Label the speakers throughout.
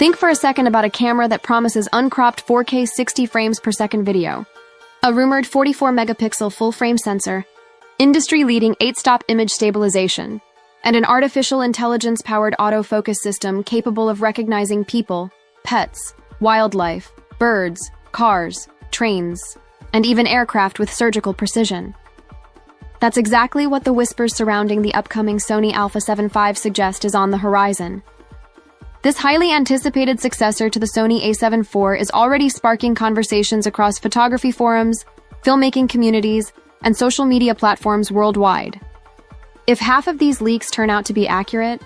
Speaker 1: Think for a second about a camera that promises uncropped 4K 60 frames per second video, a rumored 44-megapixel full-frame sensor, industry-leading 8-stop image stabilization, and an artificial intelligence-powered autofocus system capable of recognizing people, pets, wildlife, birds, cars, trains, and even aircraft with surgical precision. That's exactly what the whispers surrounding the upcoming Sony Alpha 7 V suggest is on the horizon. This highly anticipated successor to the Sony A7 IV is already sparking conversations across photography forums, filmmaking communities, and social media platforms worldwide. If half of these leaks turn out to be accurate,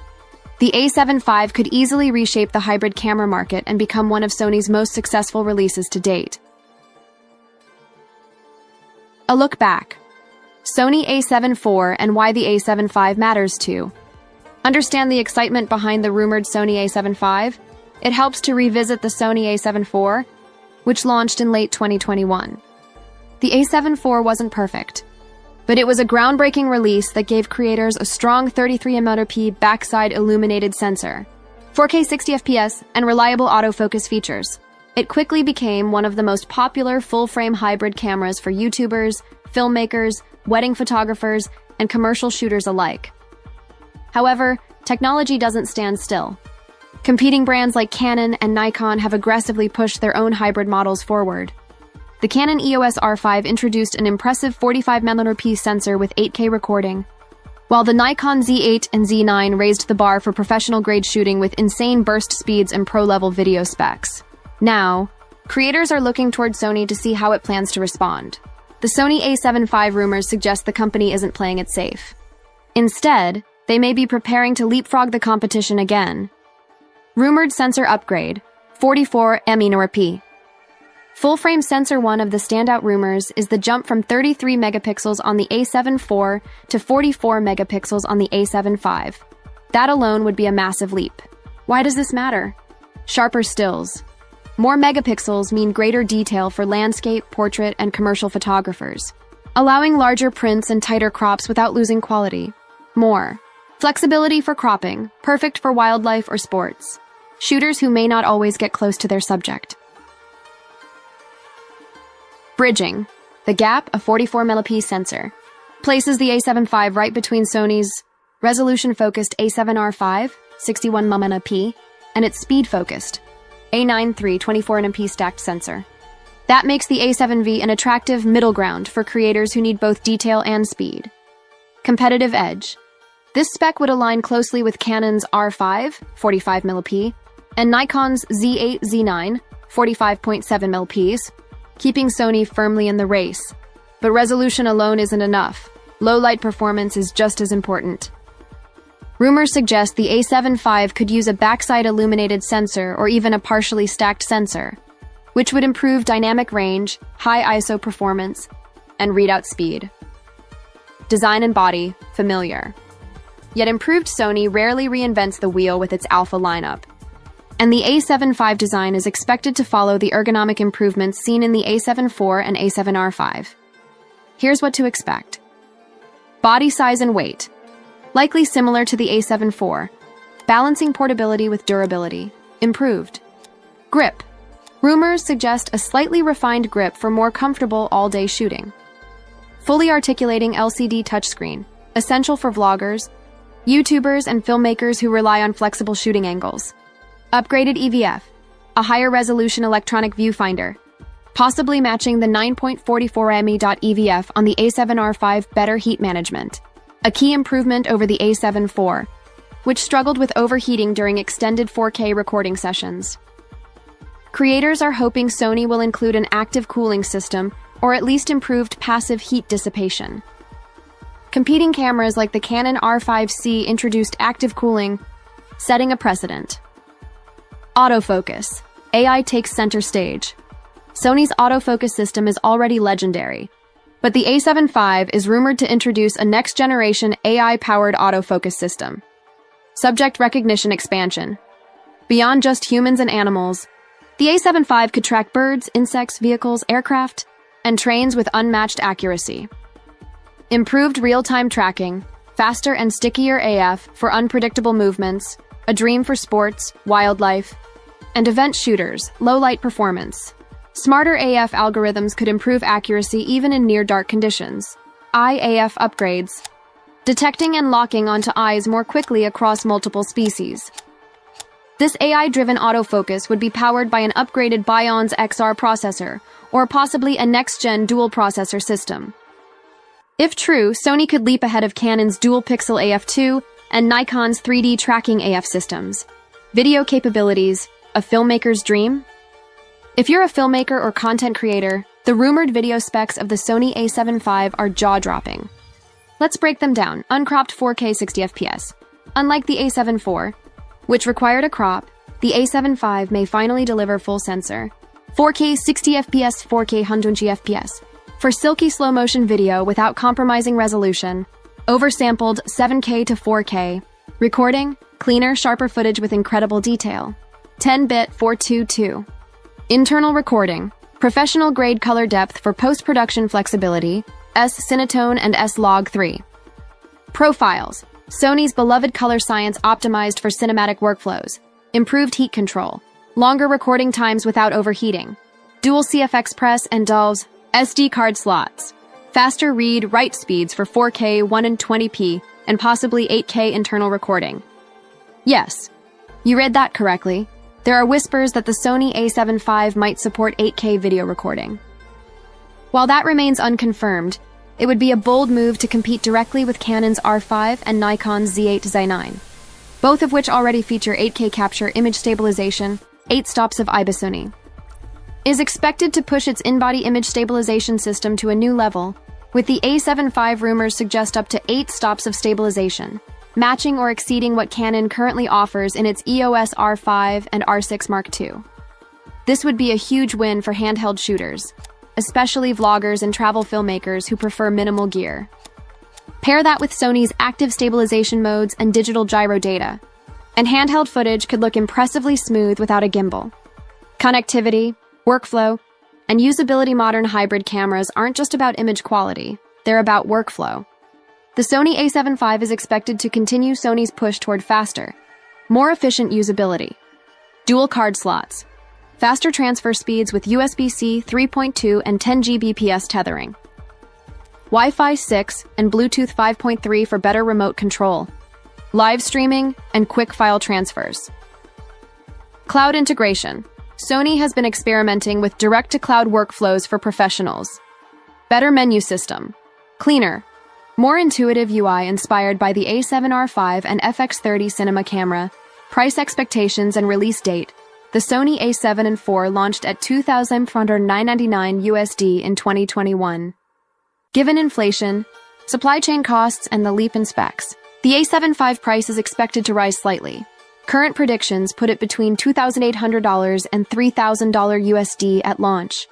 Speaker 1: the A7 V could easily reshape the hybrid camera market and become one of Sony's most successful releases to date. A look back. Sony A7 IV and why the A7 V matters too. Understand the excitement behind the rumored Sony A7 V? It helps to revisit the Sony A7 IV, which launched in late 2021. The A7 IV wasn't perfect, but it was a groundbreaking release that gave creators a strong 33mm backside illuminated sensor, 4K 60 FPS, and reliable autofocus features. It quickly became one of the most popular full-frame hybrid cameras for YouTubers, filmmakers, wedding photographers, and commercial shooters alike. However, technology doesn't stand still. Competing brands like Canon and Nikon have aggressively pushed their own hybrid models forward. The Canon EOS R5 introduced an impressive 45mm sensor with 8K recording, while the Nikon Z8 and Z9 raised the bar for professional-grade shooting with insane burst speeds and pro-level video specs. Now, creators are looking toward Sony to see how it plans to respond. The Sony A7 V rumors suggest the company isn't playing it safe. Instead, they may be preparing to leapfrog the competition again. Rumored sensor upgrade, 44 MEP. Full-frame sensor. One of the standout rumors is the jump from 33 megapixels on the A7 IV to 44 megapixels on the A7 V. That alone would be a massive leap. Why does this matter? Sharper stills. More megapixels mean greater detail for landscape, portrait, and commercial photographers, allowing larger prints and tighter crops without losing quality. More flexibility for cropping, perfect for wildlife or sports, shooters who may not always get close to their subject. Bridging. The gap, a 44mm sensor, places the A7 V right between Sony's resolution-focused A7R5, 61mm, and its speed-focused A9 III 24MP stacked sensor. That makes the A7V an attractive middle ground for creators who need both detail and speed. Competitive edge. This spec would align closely with Canon's R5, 45mm, and Nikon's Z8, Z9, 45.7mm, keeping Sony firmly in the race. But resolution alone isn't enough. Low-light performance is just as important. Rumors suggest the A7 V could use a backside illuminated sensor or even a partially stacked sensor, which would improve dynamic range, high ISO performance, and readout speed. Design and body, familiar. Yet improved Sony rarely reinvents the wheel with its Alpha lineup, and the A7 V design is expected to follow the ergonomic improvements seen in the A7 IV and A7R5. Here's what to expect. Body size and weight. Likely similar to the A7 IV, balancing portability with durability. Improved. Grip. Rumors suggest a slightly refined grip for more comfortable all-day shooting. Fully articulating LCD touchscreen, essential for vloggers, YouTubers, and filmmakers who rely on flexible shooting angles. Upgraded EVF, a higher resolution electronic viewfinder, possibly matching the 9.44 EVF on the A7R5. Better heat management, a key improvement over the A7 IV, which struggled with overheating during extended 4K recording sessions. Creators are hoping Sony will include an active cooling system or at least improved passive heat dissipation. Competing cameras like the Canon R5C introduced active cooling, setting a precedent. Autofocus. AI takes center stage. Sony's autofocus system is already legendary, but the A7 V is rumored to introduce a next-generation AI-powered autofocus system. Subject recognition expansion. Beyond just humans and animals, the A7 V could track birds, insects, vehicles, aircraft, and trains with unmatched accuracy. Improved real-time tracking, faster and stickier AF for unpredictable movements, a dream for sports, wildlife, and event shooters, low-light performance. Smarter AF algorithms could improve accuracy even in near-dark conditions. Eye AF upgrades, detecting and locking onto eyes more quickly across multiple species. This AI-driven autofocus would be powered by an upgraded Bion's XR processor, or possibly a next-gen dual-processor system. If true, Sony could leap ahead of Canon's dual-pixel AF2 and Nikon's 3D tracking AF systems. Video capabilities, a filmmaker's dream? If you're a filmmaker or content creator, the rumored video specs of the Sony a7 IV are jaw-dropping. Let's break them down. Uncropped 4K 60fps. Unlike the a7 IV, which required a crop, the a7 V may finally deliver full sensor. 4K 60fps, 4K 120fps. For silky slow-motion video without compromising resolution. Oversampled 7K to 4K. Recording, cleaner, sharper footage with incredible detail. 10-bit 422. Internal recording. Professional-grade color depth for post-production flexibility. S-Cinetone and S-Log3. Profiles. Sony's beloved color science optimized for cinematic workflows. Improved heat control. Longer recording times without overheating. Dual CFX press and DAWs. SD card slots. Faster read-write speeds for 4K 120p and possibly 8K internal recording. Yes, you read that correctly. There are whispers that the Sony a7 V might support 8K video recording. While that remains unconfirmed, it would be a bold move to compete directly with Canon's R5 and Nikon's Z8-Z9, both of which already feature 8K capture image stabilization, 8 stops of IBIS-Sony. Is expected to push its in-body image stabilization system to a new level, with the a7 V rumors suggest up to 8 stops of stabilization, matching or exceeding what Canon currently offers in its EOS R5 and R6 Mark II. This would be a huge win for handheld shooters, especially vloggers and travel filmmakers who prefer minimal gear. Pair that with Sony's active stabilization modes and digital gyro data, and handheld footage could look impressively smooth without a gimbal. Connectivity, workflow, and usability. Modern hybrid cameras aren't just about image quality, they're about workflow. The Sony a7 V is expected to continue Sony's push toward faster, more efficient usability. Dual card slots. Faster transfer speeds with USB-C 3.2 and 10 Gbps tethering. Wi-Fi 6 and Bluetooth 5.3 for better remote control. Live streaming and quick file transfers. Cloud integration. Sony has been experimenting with direct-to-cloud workflows for professionals. Better menu system. Cleaner, more intuitive UI inspired by the a7R5 and FX30 cinema camera. Price expectations and release date. The Sony a7 and IV launched at $2,499 USD in 2021. Given inflation, supply chain costs, and the leap in specs, the a7 V price is expected to rise slightly. Current predictions put it between $2,800 and $3,000 USD at launch.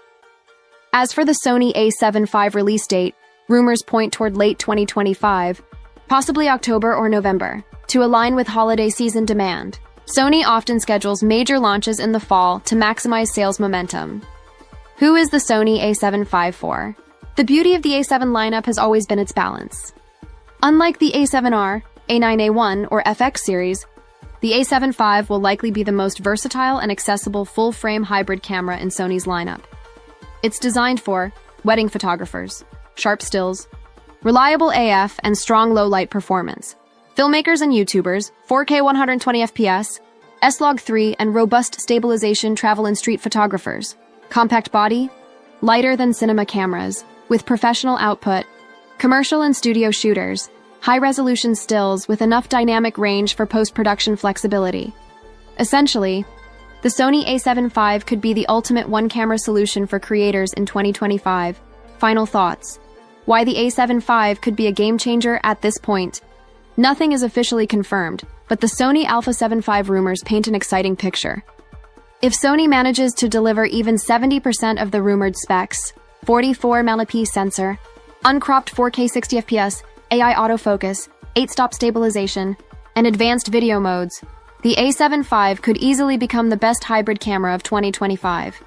Speaker 1: As for the Sony a7 V release date, rumors point toward late 2025, possibly October or November, to align with holiday season demand. Sony often schedules major launches in the fall to maximize sales momentum. Who is the Sony a7 V for? The beauty of the a7 lineup has always been its balance. Unlike the a7R, A9A1, or FX series, the a7 V will likely be the most versatile and accessible full-frame hybrid camera in Sony's lineup. It's designed for wedding photographers, sharp stills, reliable AF, and strong low-light performance. Filmmakers and YouTubers, 4K 120fps, S-Log3, and robust stabilization travel and street photographers. Compact body, lighter than cinema cameras, with professional output, commercial and studio shooters, high-resolution stills with enough dynamic range for post-production flexibility. Essentially, the Sony a7 V could be the ultimate one-camera solution for creators in 2025. Final thoughts. Why the a7 V could be a game-changer at this point. Nothing is officially confirmed, but the Sony Alpha 7 V rumors paint an exciting picture. If Sony manages to deliver even 70% of the rumored specs, 44 megapixel sensor, uncropped 4K 60fps, AI autofocus, 8-stop stabilization, and advanced video modes, the a7 V could easily become the best hybrid camera of 2025.